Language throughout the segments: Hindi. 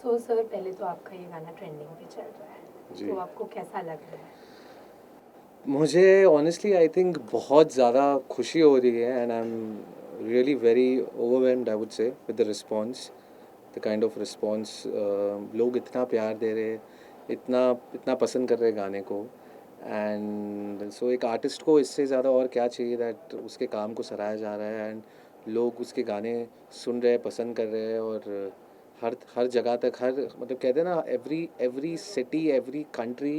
सो सर पहले तो आपका ये गाना ट्रेंडिंग पे चल रहा है, जी। तो आपको कैसा लग रहा है? मुझे ऑनेस्टली आई थिंक बहुत ज़्यादा खुशी हो रही है and I am really very overwhelmed I would say with the response, the kind of response. लोग इतना प्यार दे रहे, इतना इतना पसंद कर रहे गाने को। एंड सो एक आर्टिस्ट को इससे ज़्यादा और क्या चाहिए, दैट उसके काम को सराहा जा रहा है एंड लोग उसके गाने सुन रहे हैं, पसंद कर रहे हैं। और हर हर जगह तक, हर मतलब कहते हैं ना, every every city, every country,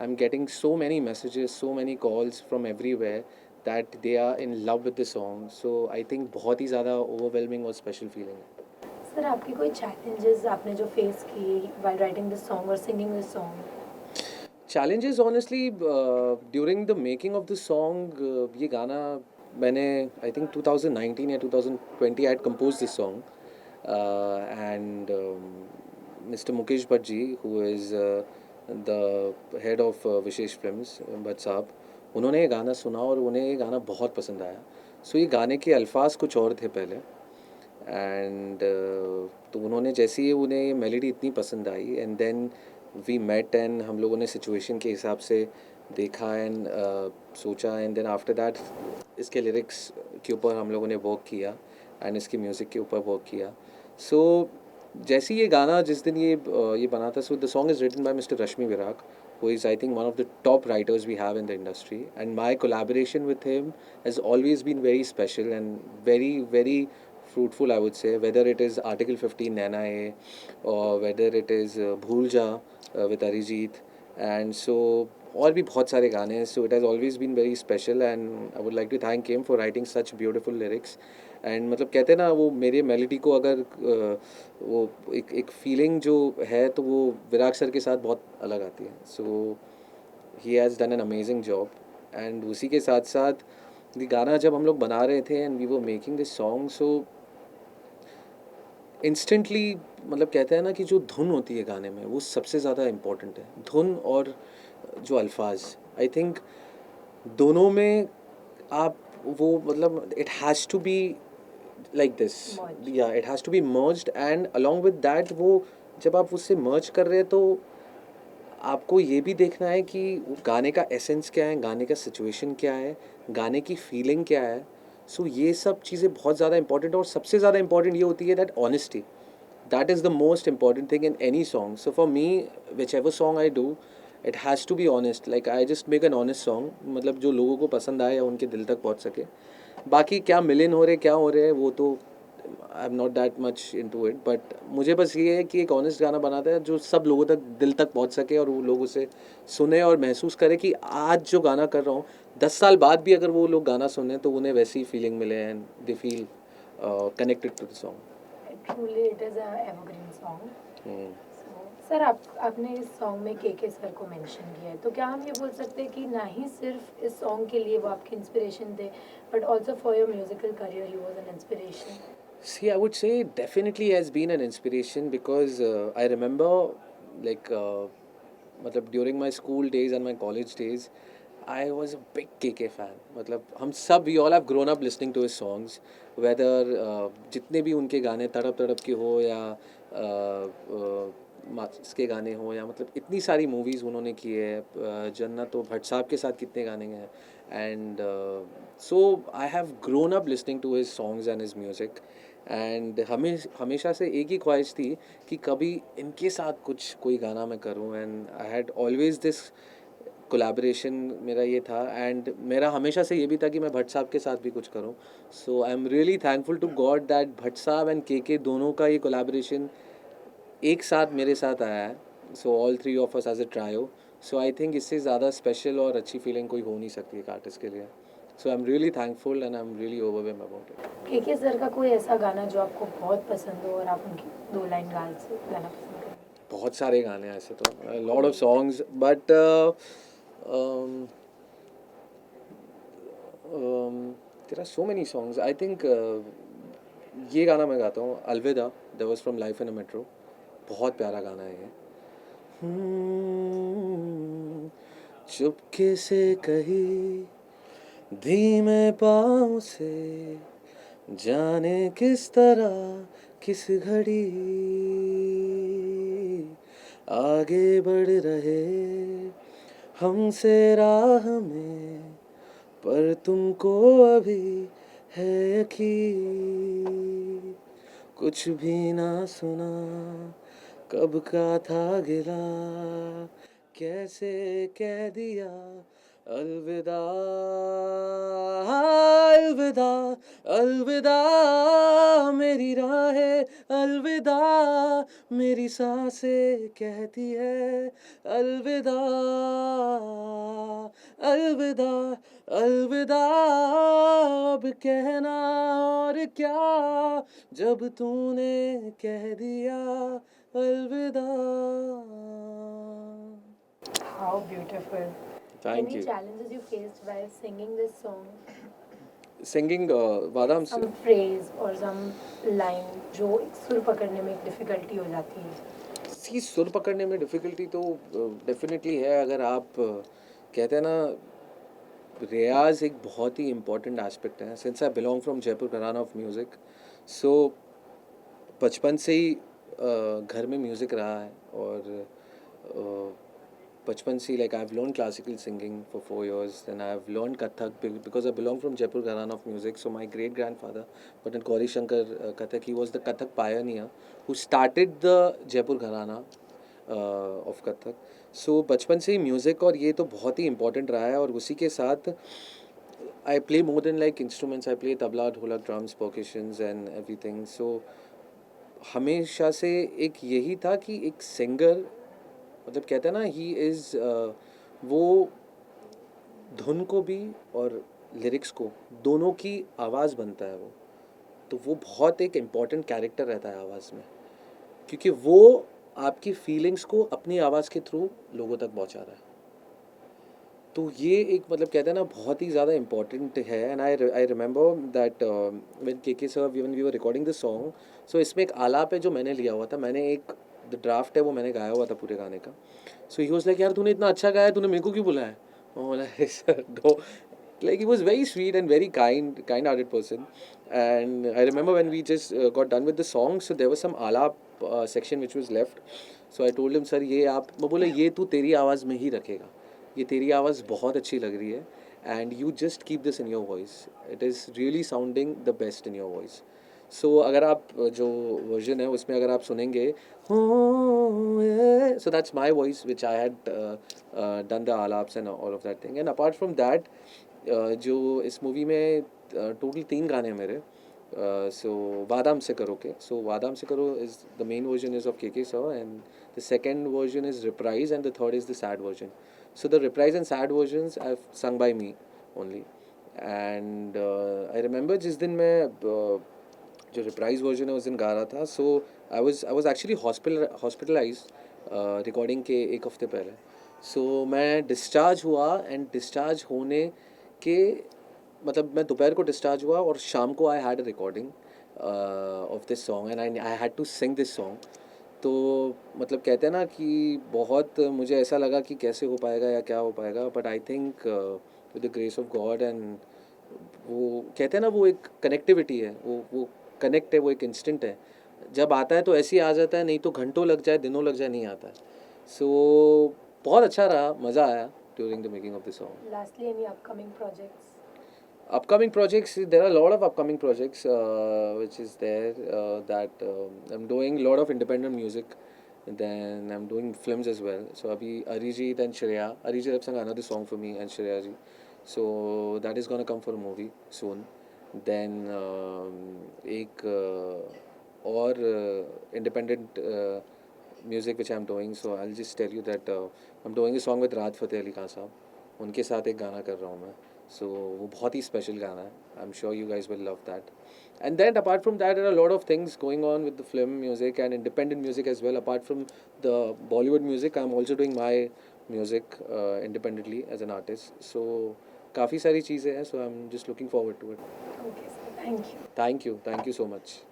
I am getting so many messages, so many calls from everywhere that they are in love with the song. So I think बहुत ही ज़्यादा ओवरवेलमिंग और स्पेशल फीलिंग है। सर आपके कोई चैलेंजेस आपने जो फेस की व्हाइल राइटिंग दिस सॉन्ग और singing this song? Challenges, honestly, during the making of the song, ये गाना मैंने I think 2019 या 2020 I had composed this song, and Mr. Mukesh Bhatt ji, who is the head of Vishesh films, Bhatt साहब, उन्होंने ये गाना सुना और उन्हें ये गाना बहुत पसंद आया। सो ये गाने के अल्फाज कुछ और थे पहले, एंड तो उन्होंने जैसे ही उन्हें ये मेलोडी इतनी पसंद आई, and then we met and हम लोगों ने सिचुएशन के हिसाब से देखा एंड सोचा, एंड देन आफ्टर दैट इसके लिरिक्स के ऊपर हम लोगों ने वर्क किया एंड इसके म्यूज़िक के ऊपर वर्क किया। सो जैसे ही ये गाना जिस दिन ये बना था, so the song is written by mister Rashmi Virag, who is I think one of the top writers we have in the industry, and my collaboration with him has always been very special and very very fruitful, I would say, whether it is Article 15 Naina A, or whether it is Bhool Ja with Arijit, and so और भी बहुत सारे गाने हैं। So it has always been very special and I would like to thank him for writing such beautiful lyrics. And मतलब कहते हैं ना, वो मेरे मेलोडी को अगर वो एक फीलिंग जो है, तो वो विराग सर के साथ बहुत अलग आती है। So he has done an amazing job. And उसी के साथ साथ ये गाना जब हम लोग बना रहे थे and we were making this song, so instantly मतलब कहते हैं ना कि जो धुन होती है गाने में, वो सबसे ज़्यादा इम्पोर्टेंट है। धुन और जो अल्फाज, आई थिंक दोनों में आप वो मतलब it has to be like this, मौज। yeah, it has to be merged, and along with that वो जब आप उससे merge कर रहे हैं, तो आपको ये भी देखना है कि वो गाने का एसेंस क्या है, गाने का सिचुएशन क्या है, गाने की फीलिंग क्या है। सो ये सब चीज़ें बहुत ज़्यादा इंपॉर्टेंट, और सबसे ज़्यादा इंपॉर्टेंट ये होती है that honesty, that is the most important thing in any song. So for me, whichever song I do, it has to be honest, like I just make an honest song, मतलब जो लोगों को पसंद आए या उनके दिल तक पहुँच सके। बाकी क्या मिलन हो रहे, क्या हो रहे हैं, वो तो I am not that much into it, but मुझे बस ये है कि एक ऑनेस्ट गाना बनाता है जो सब लोगों तक, दिल तक पहुंच सके, और वो लोग उसे सुने और महसूस करें कि आज जो गाना कर रहा हूँ, 10 साल बाद भी अगर वो लोग गाना सुने तो उन्हें वैसी ही फीलिंग मिले and they feel connected to the song. Truly it is a evergreen song. Sir आपने इस सॉन्ग में के सर को मेंशन किया है, तो क्या हम ये बोल सकते हैं कि ना ही सिर्फ इस सॉन्ग के लिए वो आपके इंस्पिरेशन थे, but also for your musical career he was an inspiration? See, I would say definitely has been an inspiration because I remember, like, मतलब during my school days and my college days, I was a big KK fan. मतलब हम सब, we all have grown up listening to his songs, whether जितने भी उनके गाने तड़प तड़प के हो, या इसके गाने हो, या मतलब इतनी सारी मूवीज़ उन्होंने की है, जन्नत, तो भट्ट साहब के साथ कितने गाने हैं। And so I have grown up listening to his songs and his music, and हमेशा से एक ही ख्वाहिश थी कि कभी इनके साथ कुछ कोई गाना मैं करूं, and I had always this collaboration, मेरा ये था, एंड मेरा हमेशा से ये भी था कि मैं भट्ट साहब के साथ भी कुछ करूं। So I am really thankful to God that Bhatt साहब एंड के दोनों का ये कोलैबोरेशन एक साथ मेरे साथ आया है। So all three of us as a trio. So I think इससे ज़्यादा स्पेशल और अच्छी फीलिंग कोई हो नहीं सकती एक आर्टिस्ट के लिए। So I am really thankful and I am really overwhelmed about it. K sir का कोई ऐसा गाना जो आपको बहुत पसंद हो और आप उनकी दो लाइन गाना पसंद करें? बहुत सारे गाने हैं ऐसे तो, लॉट कोई of songs, but there are so many songs. I think ये गाना मैं गाता हूँ, Alvida, that was from life in a metro. बहुत प्यारा गाना है ये। चुपके से कही, धीमे पाँव से, जाने किस तरह, किस घड़ी, आगे बढ़ रहे हमसे राह में, पर तुमको अभी है यकीन, कुछ भी ना सुना कब का था गिला, कैसे कह दिया अलविदा, अलविदा, अलविदा मेरी राहें, अलविदा मेरी सांसें कहती है अलविदा, अलविदा, अलविदा अब कहना और क्या, जब तूने कह दिया अलविदा. How beautiful. Thank Any you. challenges you faced while singing this song? Singing Vadam se. Some phrase or some line जो एक सुर पकड़ने में एक डिफिकल्टी हो जाती है. सी सुर पकड़ने में डिफ़िकल्टी तो डेफिनेटली है. अगर आप कहते हैं ना, रियाज़ एक बहुत ही इम्पोर्टेंट एस्पेक्ट है. Since I belong from Jaipur gharana of music, सो बचपन से ही घर में म्यूज़िक रहा है. और बचपन से like I have learn classical singing for 4 years, then I have learn Kathak because I belong from Jaipur gharana of music. So my great grand father बटन Gauri Shankar Kathak, he was the Kathak pioneer who started the Jaipur gharana of Kathak. सो बचपन से ही म्यूज़िक और ये तो बहुत ही इंपॉर्टेंट रहा है. और उसी के साथ I play more than like instruments. I play tabla, ढोलक, ड्रम्स, परकशंस एंड एवरीथिंग. सो हमेशा से एक यही था कि एक सिंगर, मतलब कहते हैं ना, ही इज़ वो धुन को भी और लिरिक्स को दोनों की आवाज़ बनता है वो. तो वो बहुत एक इम्पॉर्टेंट कैरेक्टर रहता है आवाज़ में, क्योंकि वो आपकी फीलिंग्स को अपनी आवाज़ के थ्रू लोगों तक पहुंचा रहा है. तो ये एक, मतलब कहते हैं ना, बहुत ही ज़्यादा इम्पॉर्टेंट है. And I remember that when K sir when we were recording this song, so इसमें एक आलाप है जो मैंने लिया हुआ था. मैंने एक द ड्राफ्ट है वो मैंने गाया हुआ था पूरे गाने का. सो ही वाज लाइक, यार तूने इतना अच्छा गाया, तूने मेरे को क्यों बुलाया? मैं बोला, सर डो, like he was very sweet and very kind-hearted person. And I remember when we just got done with the song, so there was some alap section which was left. So I told him, sir ये आप, मैं बोला ये तू तेरी आवाज़ में ही रखेगा, ये तेरी आवाज़ बहुत अच्छी लग रही है, and you just keep this in your voice, it is really sounding the best in your voice. सो अगर आप जो वर्जन है उसमें अगर आप सुनेंगे, so that's my voice which I had done the alaaps and all of that thing. And apart from that, जो इस मूवी में टोटल 3 गाने हैं मेरे. सो वादाम से करो के, सो वादाम से करो is the main version is of K sir, and the second version is reprise, and the third is the sad version. So the reprise and sad versions I have sung by me only. And I remember जिस दिन मैं जो रिप्राइज वर्जन है उस दिन गा रहा था, so I was actually hospitalise recording के 1 हफ्ते पहले. सो मैं डिस्चार्ज हुआ, एंड डिस्चार्ज होने के, मतलब मैं दोपहर को डिस्चार्ज हुआ और शाम को I had a recording of this song, and I had to sing this song. तो मतलब कहते हैं ना कि बहुत मुझे ऐसा लगा कि कैसे हो पाएगा या क्या हो पाएगा, but I think with the grace of God, and वो कहते हैं ना, वो एक कनेक्टिविटी है, वो कनेक्ट है, वो एक इंस्टेंट है. जब आता है तो ऐसे ही आ जाता है, नहीं तो घंटों लग जाए, दिनों लग जाए, नहीं आता है. सो बहुत अच्छा रहा, मज़ा आया during the making of the song. Lastly, any upcoming projects? Upcoming projects, there are a lot of upcoming projects which is there, that I'm doing a lot of independent music, and then I'm doing films as well. So abhi Arijit and Shreya, Arijit have sung another song for me and Shreya ji, so that is gonna come for a movie soon. Then ek or independent music which I'm doing, so I'll just tell you that I'm doing a song with Raj Fateh Ali Khan साहब, उनके साथ एक गाना कर रहा हूँ मैं. सो वो बहुत ही स्पेशल गाना है. I am sure you guys will love that. And then apart from that, there are lot of things going on with the film music and independent music as well. Apart from the Bollywood music, I am also doing my music independently as an artist. So काफ़ी सारी चीज़ें हैं. So I am just looking forward to it. Okay, sir. Thank you. Thank you so much.